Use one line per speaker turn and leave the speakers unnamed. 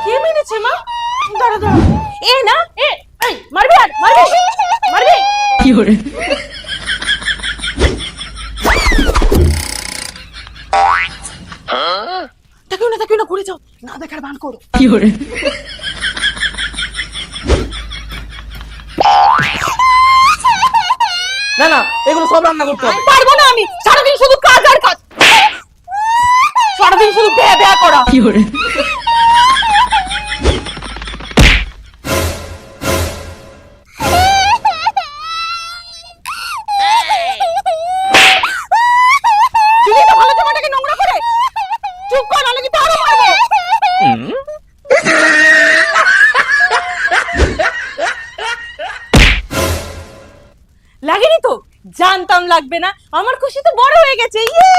কে মেরেছে মা? দাঁড়া দাঁড়া, এ না এ, এই মারবি আর মারবি মারবি
কি করে
তাকিও না ঘুরে যাও, না দেখার ভান করো।
কি করে
না না, এগুলো সব রান্না করতে হবে।
পারবো না আমি, সারাদিন শুধু কাজ আর কাজ, সারাদিন শুধু বেয়া বেয়া করা।
কি করে
দিদি তো ভালো জামাটাকে নোংরা করে, চুপ কর নাহলে কিন্তু আরো মারবো। লাগেনি তো, জানতাম লাগবে না, আমার খুশি তো বড় হয়ে গেছে। ইয়ে